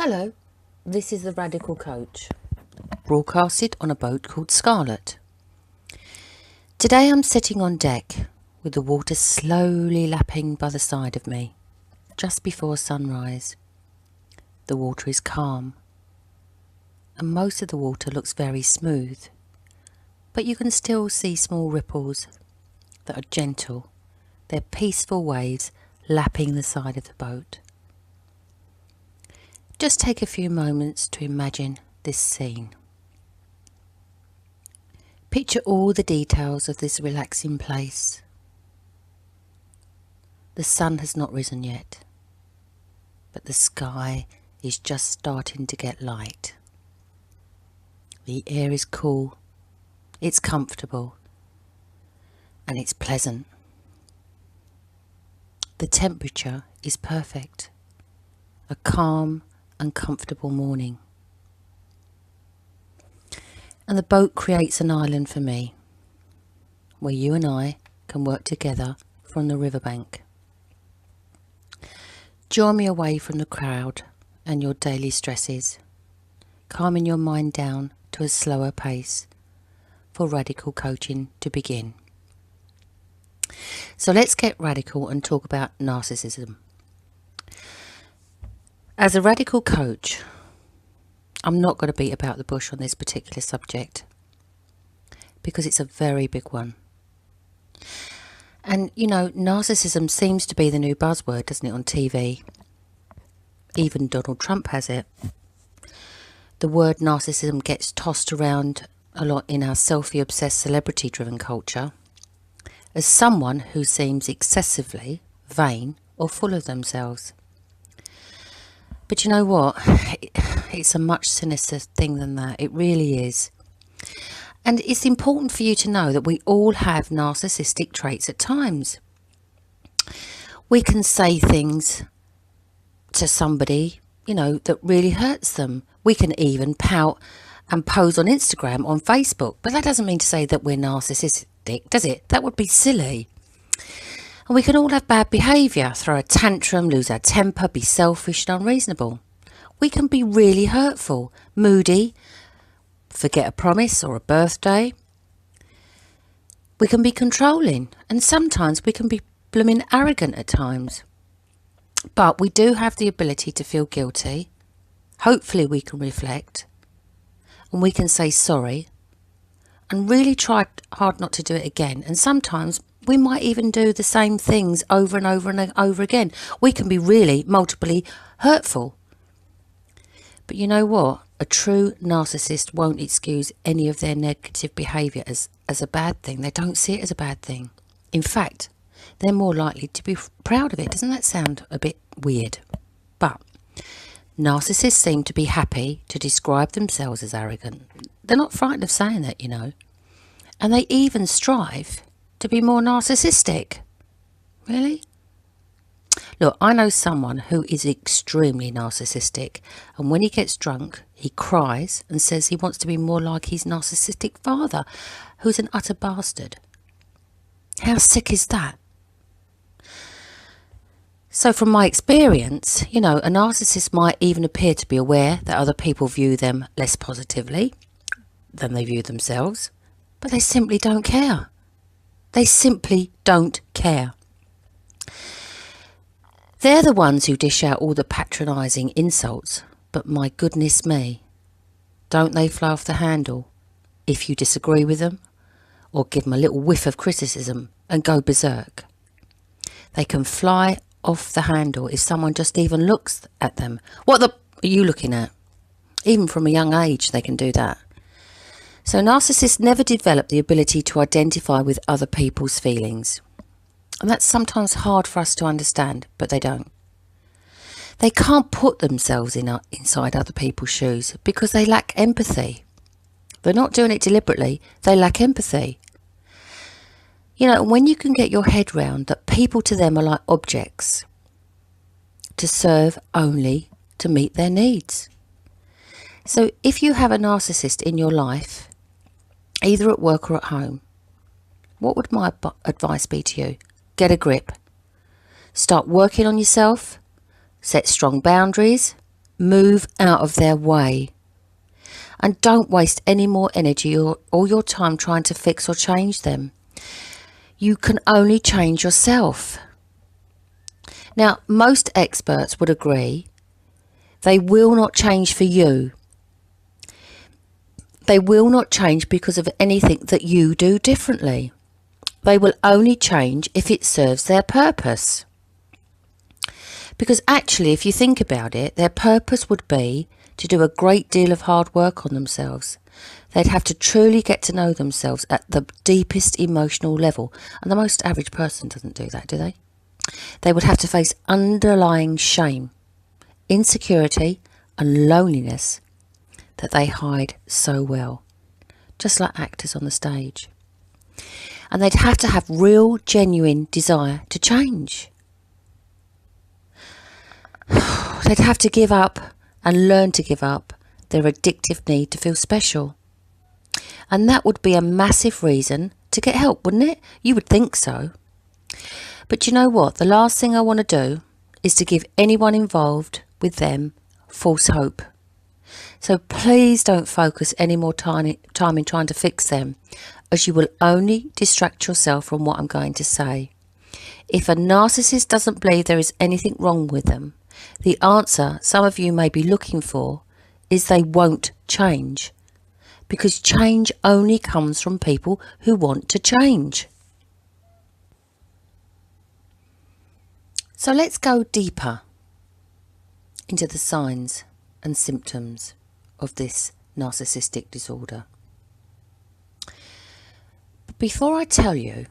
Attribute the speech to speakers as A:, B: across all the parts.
A: Hello, this is the Radical Coach, broadcasted on a boat called Scarlet. Today I'm sitting on deck with the water slowly lapping by the side of me, just before sunrise. The water is calm, and most of the water looks very smooth, but you can still see small ripples that are gentle. They're peaceful waves lapping the side of the boat. Just take a few moments to imagine this scene. Picture all the details of this relaxing place. The sun has not risen yet, but the sky is just starting to get light. The air is cool, it's comfortable, and it's pleasant. The temperature is perfect. A calm and comfortable morning. And the boat creates an island for me, where you and I can work together from the riverbank. Draw me away from the crowd and your daily stresses, calming your mind down to a slower pace for radical coaching to begin. So let's get radical and talk about narcissism. As a radical coach, I'm not going to beat about the bush on this particular subject because it's a very big one. And you know, narcissism seems to be the new buzzword, doesn't it, on TV? Even Donald Trump has it. The word narcissism gets tossed around a lot in our selfie-obsessed, celebrity-driven culture as someone who seems excessively vain or full of themselves. But you know what? It's a much sinister thing than that. It really is. And it's important for you to know that we all have narcissistic traits at times. We can say things to somebody, you know, that really hurts them. We can even pout and pose on Instagram, on Facebook. But that doesn't mean to say that we're narcissistic, does it? That would be silly. And we can all have bad behaviour, throw a tantrum, lose our temper, be selfish and unreasonable. We can be really hurtful, moody, forget a promise or a birthday. We can be controlling, and sometimes we can be blooming arrogant at times. But we do have the ability to feel guilty. Hopefully we can reflect, and we can say sorry, and really try hard not to do it again. And sometimes we might even do the same things over and over and over again. We can be really multiply hurtful. But you know what? A true narcissist won't excuse any of their negative behaviour as a bad thing. They don't see it as a bad thing. In fact, they're more likely to be proud of it. Doesn't that sound a bit weird? But narcissists seem to be happy to describe themselves as arrogant. They're not frightened of saying that, you know. And they even strive to be more narcissistic. Really? Look, I know someone who is extremely narcissistic, and when he gets drunk, he cries and says he wants to be more like his narcissistic father, who's an utter bastard. How sick is that? So from my experience, you know, a narcissist might even appear to be aware that other people view them less positively than they view themselves, but they simply don't care. They simply don't care. They're the ones who dish out all the patronising insults, but my goodness me, don't they fly off the handle if you disagree with them or give them a little whiff of criticism and go berserk. They can fly off the handle if someone just even looks at them. What the are you looking at? Even from a young age they can do that. So narcissists never develop the ability to identify with other people's feelings. And that's sometimes hard for us to understand, but they don't. They can't put themselves inside other people's shoes because they lack empathy. They're not doing it deliberately, they lack empathy. You know, when you can get your head round that people to them are like objects to serve only to meet their needs. So if you have a narcissist in your life, either at work or at home, what would my advice be to you? Get a grip. Start working on yourself. Set strong boundaries. Move out of their way. And don't waste any more energy or your time trying to fix or change them. You can only change yourself. Now, most experts would agree they will not change for you. They will not change because of anything that you do differently. They will only change if it serves their purpose. Because actually, if you think about it, their purpose would be to do a great deal of hard work on themselves. They'd have to truly get to know themselves at the deepest emotional level. And the most average person doesn't do that, do they? They would have to face underlying shame, insecurity and loneliness that they hide so well, just like actors on the stage. And they'd have to have real, genuine desire to change. They'd have to give up and learn to give up their addictive need to feel special. And that would be a massive reason to get help, wouldn't it? You would think so. But you know what? The last thing I want to do is to give anyone involved with them false hope. So please don't focus any more time in trying to fix them, as you will only distract yourself from what I'm going to say. If a narcissist doesn't believe there is anything wrong with them, the answer some of you may be looking for is they won't change. Because change only comes from people who want to change. So let's go deeper into the signs and symptoms of this narcissistic disorder. But before I tell you,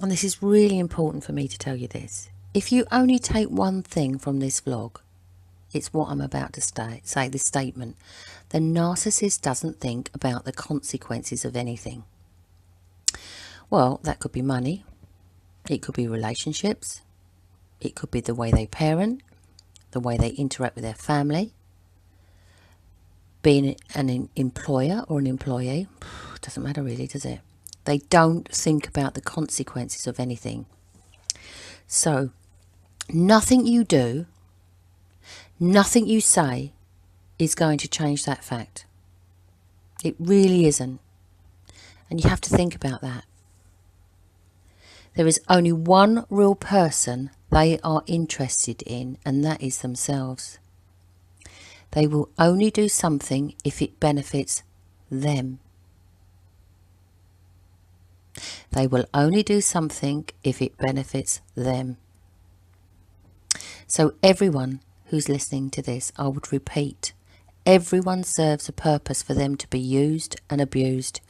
A: and this is really important for me to tell you this, if you only take one thing from this vlog, it's what I'm about to say, this statement. The narcissist doesn't think about the consequences of anything. Well, that could be money. It could be relationships. It could be the way they parent, the way they interact with their family. Being an employer or an employee, doesn't matter really, does it? They don't think about the consequences of anything. So, nothing you do, nothing you say is going to change that fact. It really isn't. And you have to think about that. There is only one real person they are interested in, and that is themselves. They will only do something if it benefits them. They will only do something if it benefits them. So everyone who's listening to this, I would repeat, everyone serves a purpose for them to be used and abused.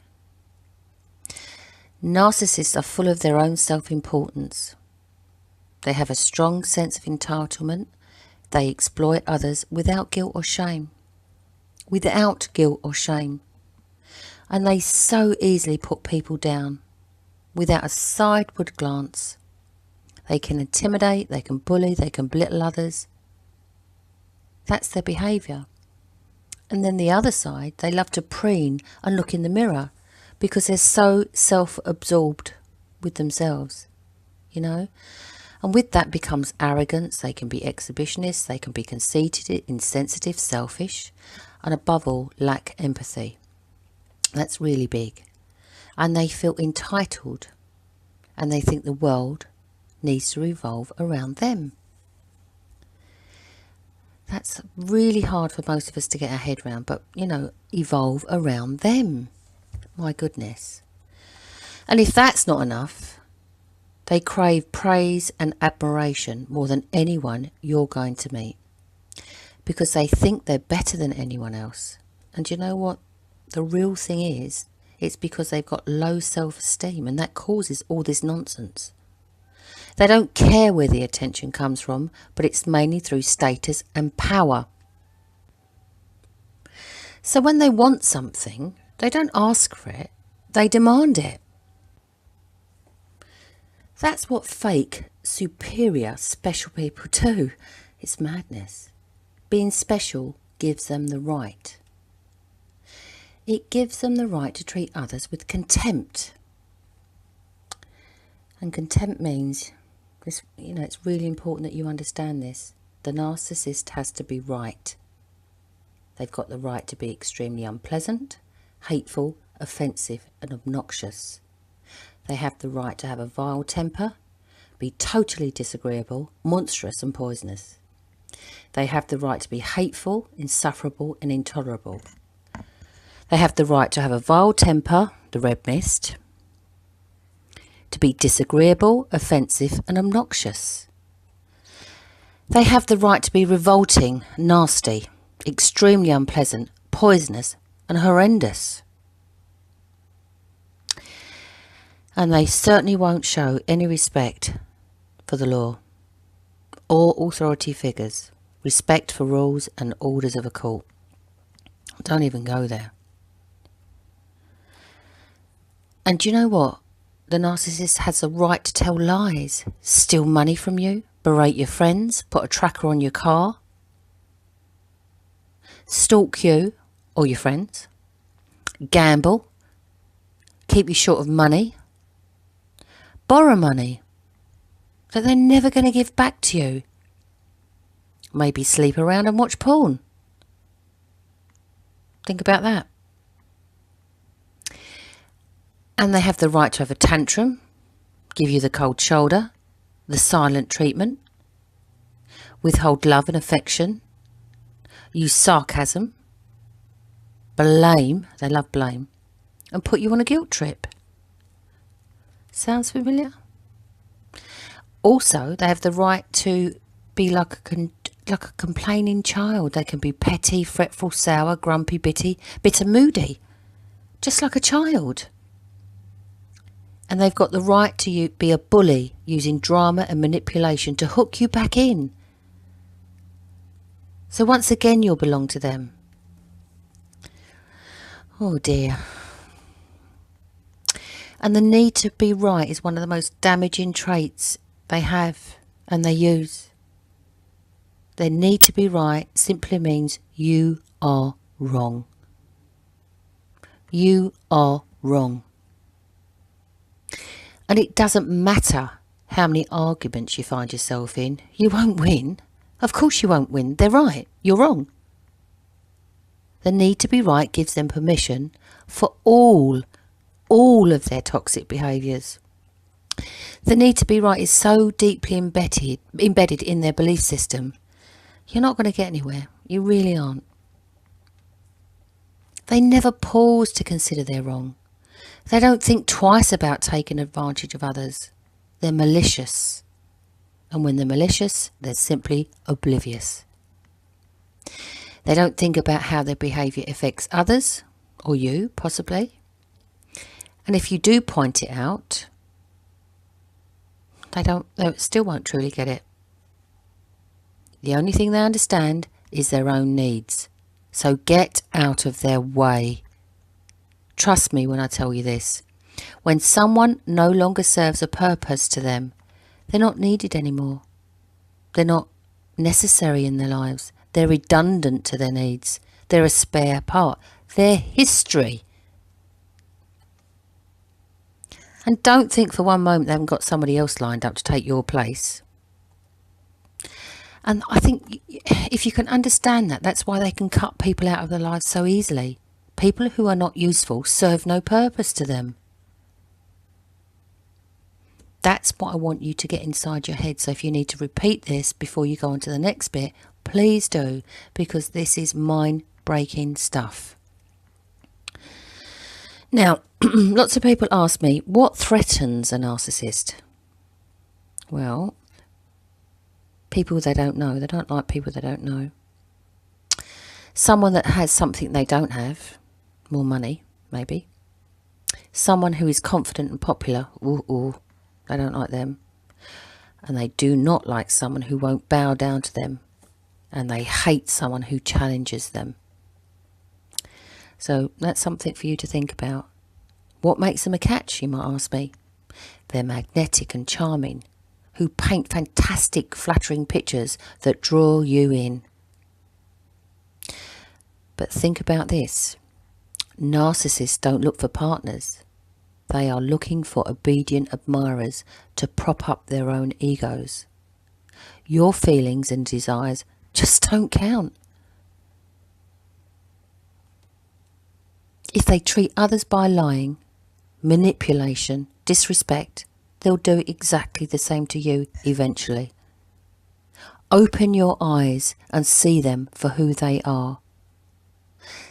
A: Narcissists are full of their own self-importance. They have a strong sense of entitlement. They exploit others without guilt or shame. Without guilt or shame. And they so easily put people down without a sideward glance. They can intimidate, they can bully, they can belittle others. That's their behaviour. And then the other side, they love to preen and look in the mirror because they're so self-absorbed with themselves, you know. And with that becomes arrogance. They can be exhibitionists, they can be conceited, insensitive, selfish, and above all, lack empathy. That's really big. And they feel entitled, and they think the world needs to revolve around them. That's really hard for most of us to get our head around, but, you know, evolve around them. My goodness. And if that's not enough, they crave praise and admiration more than anyone you're going to meet, because they think they're better than anyone else. And you know what? The real thing is, it's because they've got low self-esteem, and that causes all this nonsense. They don't care where the attention comes from, but it's mainly through status and power. So when they want something, they don't ask for it, they demand it. That's what fake, superior, special people do. It's madness. Being special gives them the right. It gives them the right to treat others with contempt. And contempt means, you know, it's really important that you understand this. The narcissist has to be right. They've got the right to be extremely unpleasant, hateful, offensive and obnoxious. They have the right to have a vile temper, be totally disagreeable, monstrous and poisonous. They have the right to be hateful, insufferable and intolerable. They have the right to have a vile temper, the red mist, to be disagreeable, offensive and obnoxious. They have the right to be revolting, nasty, extremely unpleasant, poisonous and horrendous. And they certainly won't show any respect for the law or authority figures, respect for rules and orders of a court. Don't even go there. And do you know what? The narcissist has a right to tell lies, steal money from you, berate your friends, put a tracker on your car, stalk you or your friends, gamble, keep you short of money, borrow money that they're never going to give back to you, maybe sleep around and watch porn. Think about that. And they have the right to have a tantrum, give you the cold shoulder, the silent treatment, withhold love and affection, use sarcasm, blame, they love blame, and put you on a guilt trip. Sounds familiar? Also, they have the right to be like a complaining child. They can be petty, fretful, sour, grumpy, bitter, moody, just like a child. And they've got the right to be a bully, using drama and manipulation to hook you back in. So once again, you'll belong to them. Oh dear. And the need to be right is one of the most damaging traits they have and they use. Their need to be right simply means you are wrong. You are wrong. And it doesn't matter how many arguments you find yourself in, you won't win. Of course you won't win. They're right. You're wrong. The need to be right gives them permission for all of their toxic behaviours. The need to be right is so deeply embedded in their belief system, you're not going to get anywhere. You really aren't. They never pause to consider they're wrong. They don't think twice about taking advantage of others. They're malicious. And when they're malicious, they're simply oblivious. They don't think about how their behaviour affects others, or you, possibly. And if you do point it out, they still won't truly get it. The only thing they understand is their own needs. So get out of their way. Trust me when I tell you this. When someone no longer serves a purpose to them, they're not needed anymore. They're not necessary in their lives. They're redundant to their needs. They're a spare part. They're history. And don't think for one moment they haven't got somebody else lined up to take your place. And I think if you can understand that, that's why they can cut people out of their lives so easily. People who are not useful serve no purpose to them. That's what I want you to get inside your head. So if you need to repeat this before you go on to the next bit, please do, because this is mind-breaking stuff. Now, lots of people ask me, what threatens a narcissist? Well, people they don't know. They don't like people they don't know. Someone that has something they don't have, more money, maybe. Someone who is confident and popular, they don't like them. And they do not like someone who won't bow down to them. And they hate someone who challenges them. So that's something for you to think about. What makes them a catch, you might ask me? They're magnetic and charming, who paint fantastic, flattering pictures that draw you in. But think about this. Narcissists don't look for partners. They are looking for obedient admirers to prop up their own egos. Your feelings and desires just don't count. If they treat others by lying, manipulation, disrespect, they'll do exactly the same to you eventually. Open your eyes and see them for who they are.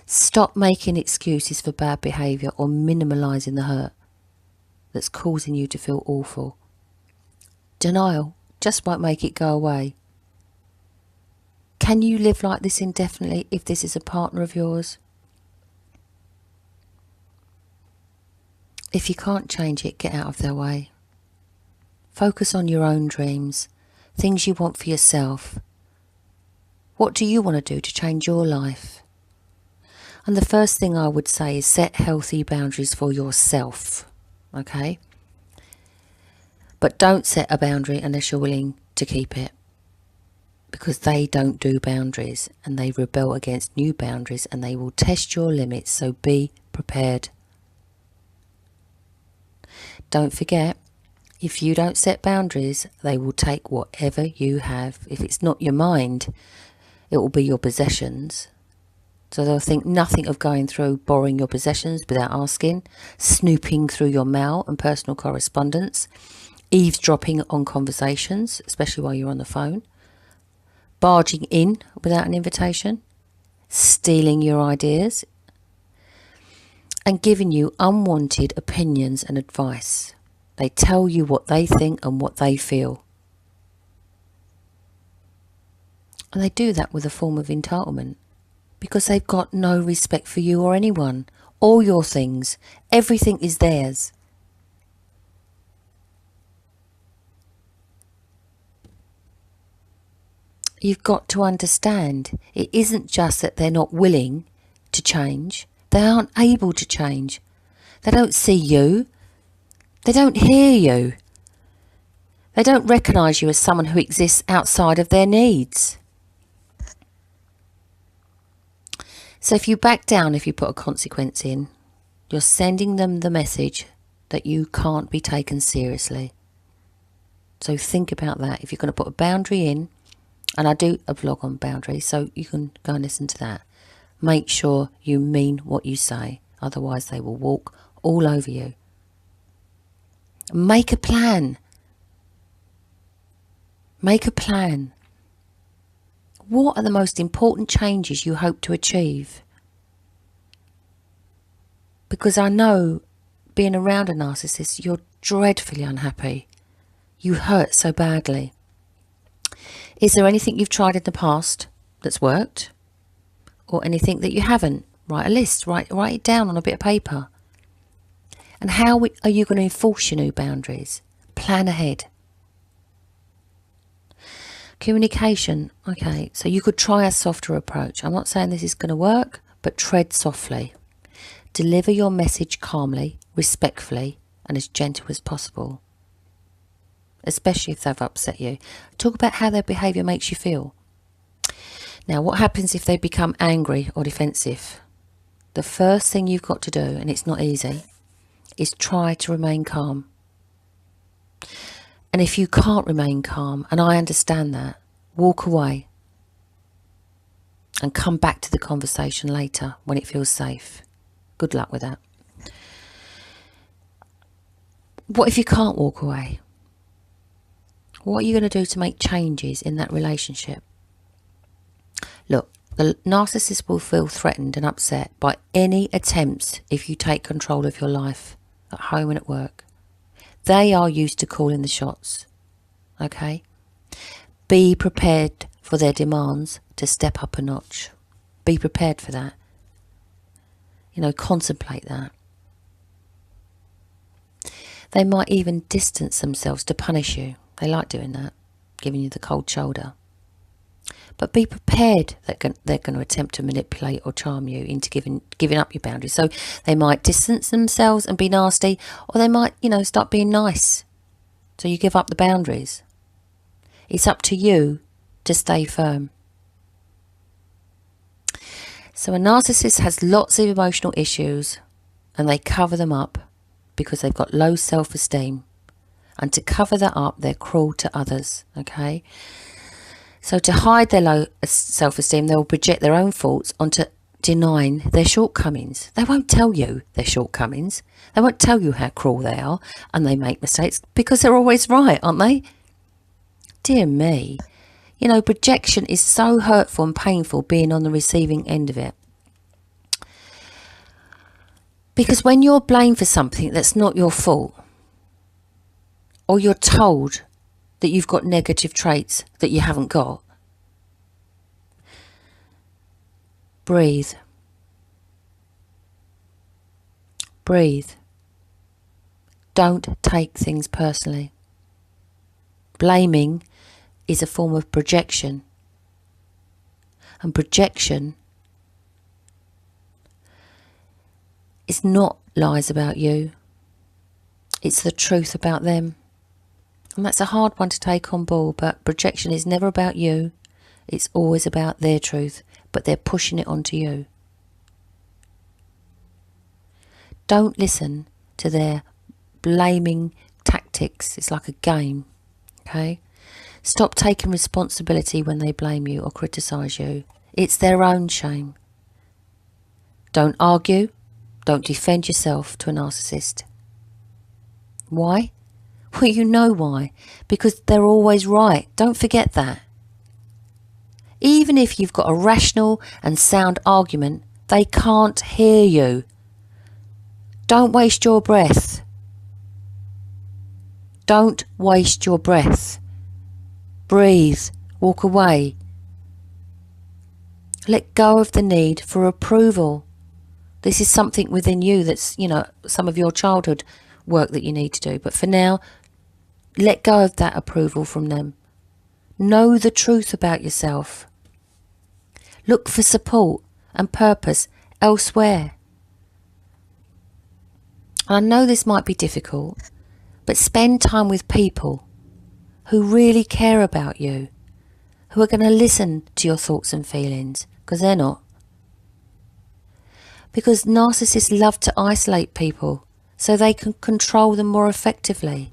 A: Stop making excuses for bad behaviour or minimalising the hurt that's causing you to feel awful. Denial just won't make it go away. Can you live like this indefinitely if this is a partner of yours? If you can't change it, get out of their way. Focus on your own dreams, things you want for yourself. What do you want to do to change your life? And the first thing I would say is set healthy boundaries for yourself, okay? But don't set a boundary unless you're willing to keep it, because they don't do boundaries and they rebel against new boundaries and they will test your limits, so be prepared. Don't forget, if you don't set boundaries, they will take whatever you have. If it's not your mind, it will be your possessions. So they'll think nothing of going through borrowing your possessions without asking, snooping through your mail and personal correspondence, eavesdropping on conversations, especially while you're on the phone, barging in without an invitation, stealing your ideas, and giving you unwanted opinions and advice. They tell you what they think and what they feel. And they do that with a form of entitlement, because they've got no respect for you or anyone, all your things. Everything is theirs. You've got to understand, it isn't just that they're not willing to change. They aren't able to change. They don't see you. They don't hear you. They don't recognise you as someone who exists outside of their needs. So if you back down, if you put a consequence in, you're sending them the message that you can't be taken seriously. So think about that. If you're going to put a boundary in, and I do a vlog on boundaries, so you can go and listen to that. Make sure you mean what you say. Otherwise they will walk all over you. Make a plan. Make a plan. What are the most important changes you hope to achieve? Because I know, being around a narcissist, you're dreadfully unhappy. You hurt so badly. Is there anything you've tried in the past that's worked? Or anything that you haven't? Write a list. Write it down on a bit of paper. And how are you going to enforce your new boundaries? Plan ahead. Communication. Okay, so you could try a softer approach. I'm not saying this is going to work, but tread softly. Deliver your message calmly, respectfully, and as gentle as possible. Especially if they've upset you. Talk about how their behaviour makes you feel. Now, what happens if they become angry or defensive? The first thing you've got to do, and it's not easy, is try to remain calm. And if you can't remain calm, and I understand that, walk away and come back to the conversation later when it feels safe. Good luck with that. What if you can't walk away? What are you going to do to make changes in that relationship? Look, the narcissist will feel threatened and upset by any attempts if you take control of your life at home and at work. They are used to calling the shots, okay? Be prepared for their demands to step up a notch. Be prepared for that. You know, contemplate that. They might even distance themselves to punish you. They like doing that, giving you the cold shoulder. But be prepared that they're going to attempt to manipulate or charm you into giving up your boundaries. So they might distance themselves and be nasty, or they might, you know, start being nice. So you give up the boundaries. It's up to you to stay firm. So a narcissist has lots of emotional issues and they cover them up because they've got low self-esteem. And to cover that up, they're cruel to others, okay? So to hide their low self-esteem, they will project their own faults onto denying their shortcomings. They won't tell you their shortcomings. They won't tell you how cruel they are and they make mistakes because they're always right, aren't they? Dear me. You know, projection is so hurtful and painful, being on the receiving end of it. Because when you're blamed for something that's not your fault, or you're told that you've got negative traits that you haven't got, breathe. Breathe. Don't take things personally. Blaming is a form of projection. And projection is not lies about you. It's the truth about them. And that's a hard one to take on board, but projection is never about you. It's always about their truth, but they're pushing it onto you. Don't listen to their blaming tactics. It's like a game, okay? Stop taking responsibility when they blame you or criticise you. It's their own shame. Don't argue. Don't defend yourself to a narcissist. Why? Well, you know why. Because they're always right. Don't forget that. Even if you've got a rational and sound argument, they can't hear you. Don't waste your breath. Don't waste your breath. Breathe. Walk away. Let go of the need for approval. This is something within you that's, you know, some of your childhood work that you need to do. But for now, let go of that approval from them. Know the truth about yourself. Look for support and purpose elsewhere. And I know this might be difficult, but spend time with people who really care about you, who are going to listen to your thoughts and feelings, because they're not. Because narcissists love to isolate people so they can control them more effectively.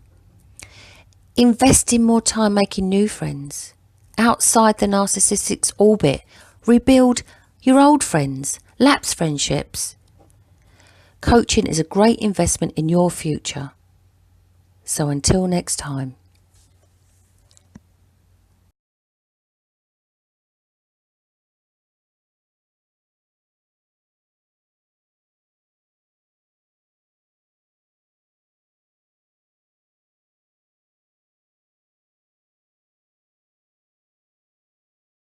A: Invest in more time making new friends outside the narcissistic's orbit. Rebuild your old friends, lapse friendships. Coaching is a great investment in your future. So until next time.